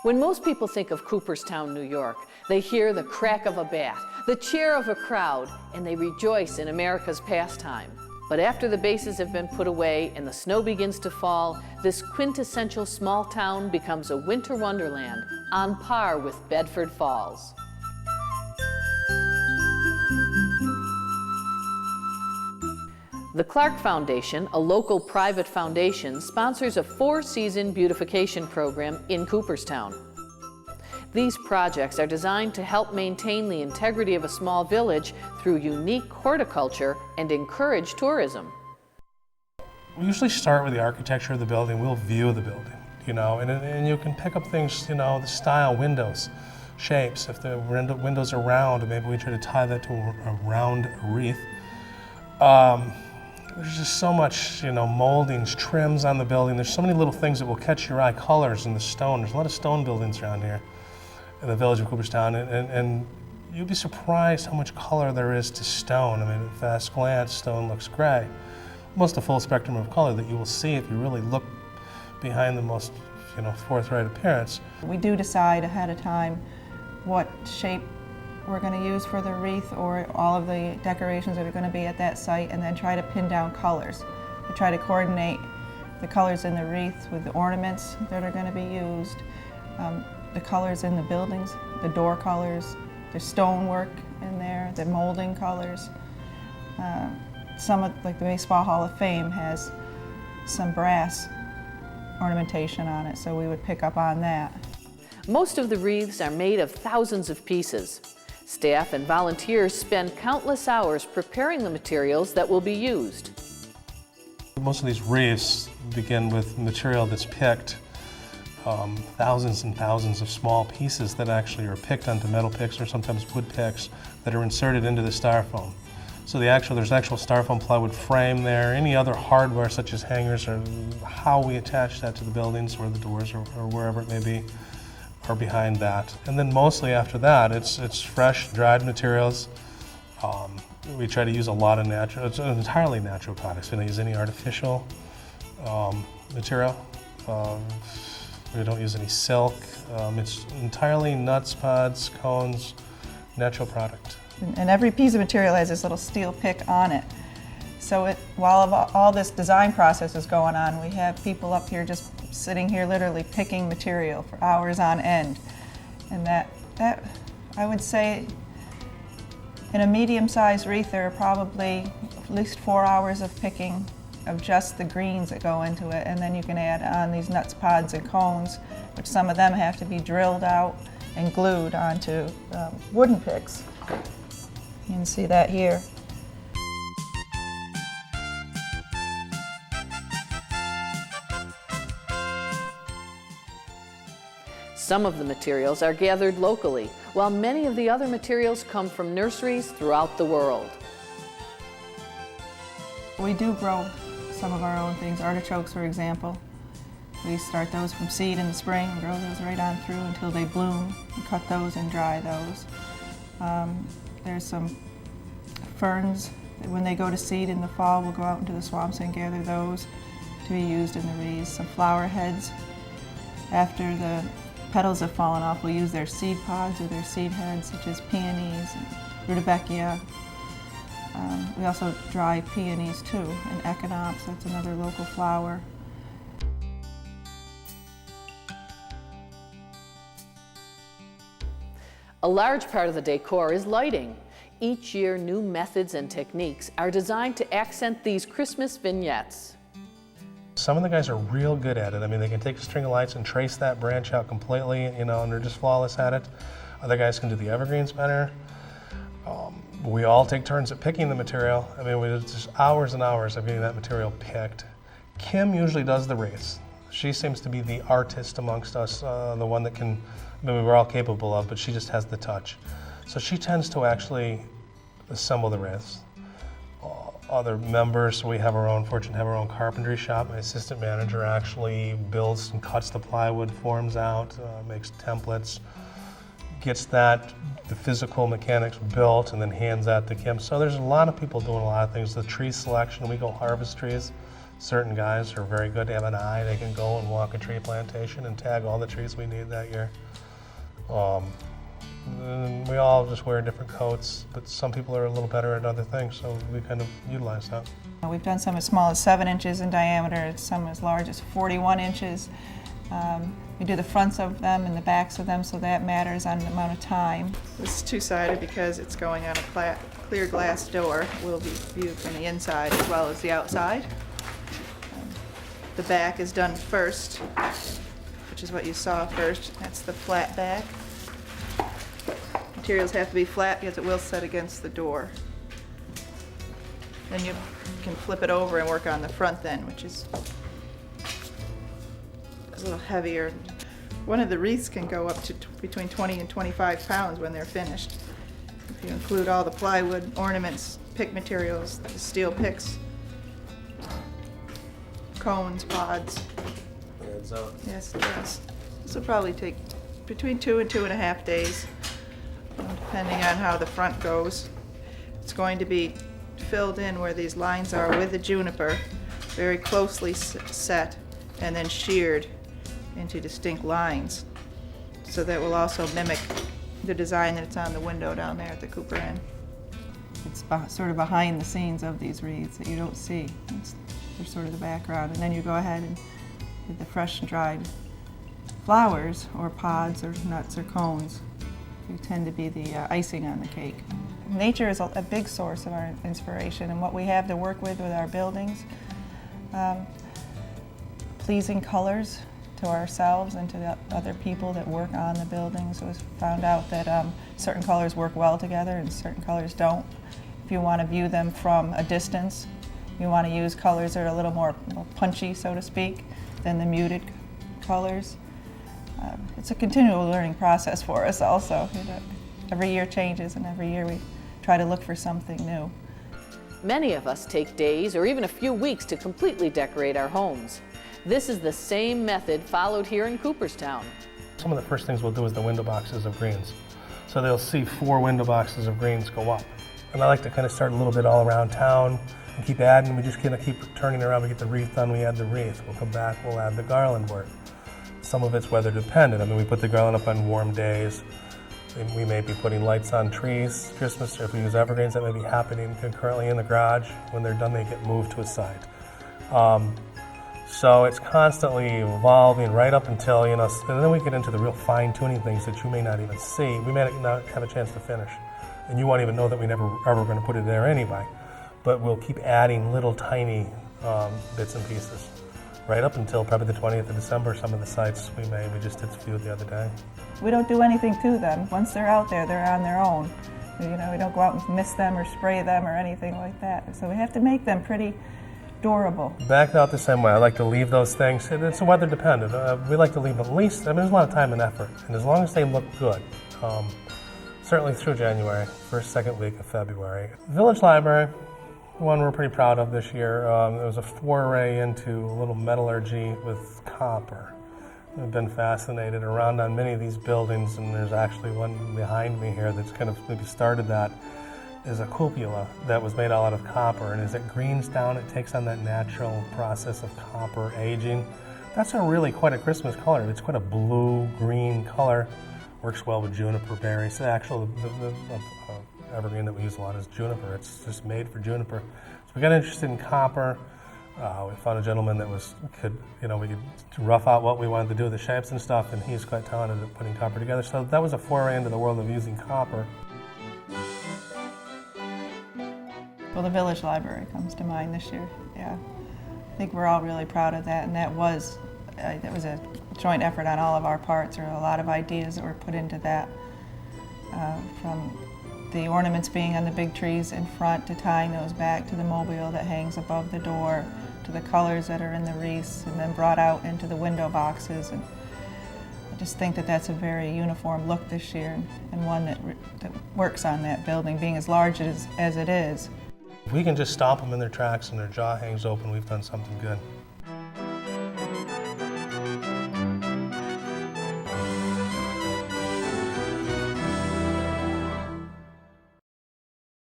When most people think of Cooperstown, New York, they hear the crack of a bat, the cheer of a crowd, and they rejoice in America's pastime. But after the bases have been put away and the snow begins to fall, this quintessential small town becomes a winter wonderland on par with Bedford Falls. The Clark Foundation, a local private foundation, sponsors a 4-season beautification program in Cooperstown. These projects are designed to help maintain the integrity of a small village through unique horticulture and encourage tourism. We usually start with the architecture of the building. We'll view the building, and you can pick up things, the style, windows, shapes. If the windows are round, maybe we try to tie that to a round wreath. There's just so much, moldings, trims on the building. There's so many little things that will catch your eye, colors in the stone. There's a lot of stone buildings around here in the village of Cooperstown, and you'd be surprised how much color there is to stone. I mean, at first glance, stone looks gray. Almost a full spectrum of color that you will see if you really look behind the most, forthright appearance. We do decide ahead of time what shape we're going to use for the wreath or all of the decorations that are going to be at that site, and then try to pin down colors. We try to coordinate the colors in the wreath with the ornaments that are going to be used, the colors in the buildings, the door colors, the stonework in there, the molding colors. Some of, like the Baseball Hall of Fame has some brass ornamentation on it, so we would pick up on that. Most of the wreaths are made of thousands of pieces. Staff and volunteers spend countless hours preparing the materials that will be used. Most of these wreaths begin with material that's picked, thousands and thousands of small pieces that actually are picked onto metal picks or sometimes wood picks that are inserted into the styrofoam. So there's actual styrofoam plywood frame there, any other hardware such as hangers or how we attach that to the buildings or the doors or wherever it may be are behind that. And then mostly after that, it's fresh, dried materials. We try to use a lot of natural, it's entirely natural products. We don't use any artificial material. We don't use any silk. It's entirely nuts, pods, cones, natural product. And every piece of material has this little steel pick on it. So while all this design process is going on, we have people up here just sitting here literally picking material for hours on end. And that I would say in a medium-sized wreath there are probably at least 4 hours of picking of just the greens that go into it, and then you can add on these nuts, pods, and cones, which some of them have to be drilled out and glued onto wooden picks. You can see that here. Some of the materials are gathered locally, while many of the other materials come from nurseries throughout the world. We do grow some of our own things, artichokes for example. We start those from seed in the spring, grow those right on through until they bloom, and cut those and dry those. There's some ferns that when they go to seed in the fall, we'll go out into the swamps and gather those to be used in the wreaths. Some flower heads, after the petals have fallen off, we'll use their seed pods or their seed heads, such as peonies and rudbeckia. We also dry peonies too, and echinops, that's another local flower. A large part of the decor is lighting. Each year, new methods and techniques are designed to accent these Christmas vignettes. Some of the guys are real good at it. I mean, they can take a string of lights and trace that branch out completely, and they're just flawless at it. Other guys can do the evergreens better. We all take turns at picking the material. I mean, it's just hours and hours of getting that material picked. Kim usually does the wreaths. She seems to be the artist amongst us, the one that can, we're all capable of, but she just has the touch. So she tends to actually assemble the wreaths. Other members, we have fortunate to have our own carpentry shop. My assistant manager actually builds and cuts the plywood forms out, makes templates, gets the physical mechanics built, and then hands that to Kim. So there's a lot of people doing a lot of things. The tree selection, we go harvest trees. Certain guys are very good, they have an eye, they can go and walk a tree plantation and tag all the trees we need that year. And we all just wear different coats, but some people are a little better at other things, so we kind of utilize that. We've done some as small as 7 inches in diameter, some as large as 41 inches. We do the fronts of them and the backs of them, so that matters on the amount of time. This is two-sided because it's going on a clear glass door. Will be viewed from the inside as well as the outside. The back is done first, which is what you saw first. That's the flat back. Materials have to be flat because it will set against the door. Then you can flip it over and work on the front then, which is a little heavier. One of the wreaths can go up to between 20 and 25 pounds when they're finished. If you include all the plywood, ornaments, pick materials, the steel picks, cones, pods. Adds up. Yes, it does. This will probably take between 2 and 2.5 days, depending on how the front goes. It's going to be filled in where these lines are with the juniper, very closely set, and then sheared into distinct lines. So that will also mimic the design that's on the window down there at the Cooper end. It's sort of behind the scenes of these wreaths that you don't see. They're sort of the background. And then you go ahead and with the fresh and dried flowers or pods or nuts or cones. They tend to be the icing on the cake. Nature is a big source of our inspiration, and what we have to work with our buildings. Pleasing colors to ourselves and to the other people that work on the buildings. It was found out that certain colors work well together and certain colors don't. If you want to view them from a distance, you want to use colors that are a little more punchy, so to speak, than the muted colors. It's a continual learning process for us also. Every year changes, and every year we try to look for something new. Many of us take days or even a few weeks to completely decorate our homes. This is the same method followed here in Cooperstown. Some of the first things we'll do is the window boxes of greens. So they'll see 4 window boxes of greens go up. And I like to kind of start a little bit all around town and keep adding. We just kind of keep turning around. We get the wreath done, we add the wreath. We'll come back, we'll add the garland work. Some of it's weather dependent. I mean, we put the garland up on warm days. We may be putting lights on trees, Christmas, or if we use evergreens, that may be happening concurrently in the garage. When they're done, they get moved to a side. So it's constantly evolving right up until, and then we get into the real fine-tuning things that you may not even see. We may not have a chance to finish. And you won't even know that we never ever going to put it there anyway. But we'll keep adding little tiny bits and pieces. Right up until probably the 20th of December, some of the sites we just did a few the other day. We don't do anything to them. Once they're out there, they're on their own. We don't go out and mist them or spray them or anything like that. So we have to make them pretty durable. Backed out the same way. I like to leave those things. It's weather dependent. We like to leave at least, there's a lot of time and effort. And as long as they look good, certainly through January, first, second week of February. Village Library, one we're pretty proud of this year. It was a foray into a little metallurgy with copper. I've been fascinated around on many of these buildings, and there's actually one behind me here that's kind of maybe started that, is a cupola that was made all out of copper. And as it greens down, it takes on that natural process of copper aging. That's quite a Christmas color. It's quite a blue-green color. Works well with juniper berries. The actual evergreen that we use a lot is juniper. It's just made for juniper. So we got interested in copper. We found a gentleman that we could rough out what we wanted to do with the shapes and stuff, and he's quite talented at putting copper together. So that was a foray into the world of using copper. Well, the Village Library comes to mind this year. Yeah, I think we're all really proud of that, and that was a joint effort on all of our parts. There are a lot of ideas that were put into that, from the ornaments being on the big trees in front to tying those back to the mobile that hangs above the door, to the colors that are in the wreaths and then brought out into the window boxes. And I just think that that's a very uniform look this year, and one that works on that building being as large as it is. If we can just stop them in their tracks and their jaw hangs open, we've done something good.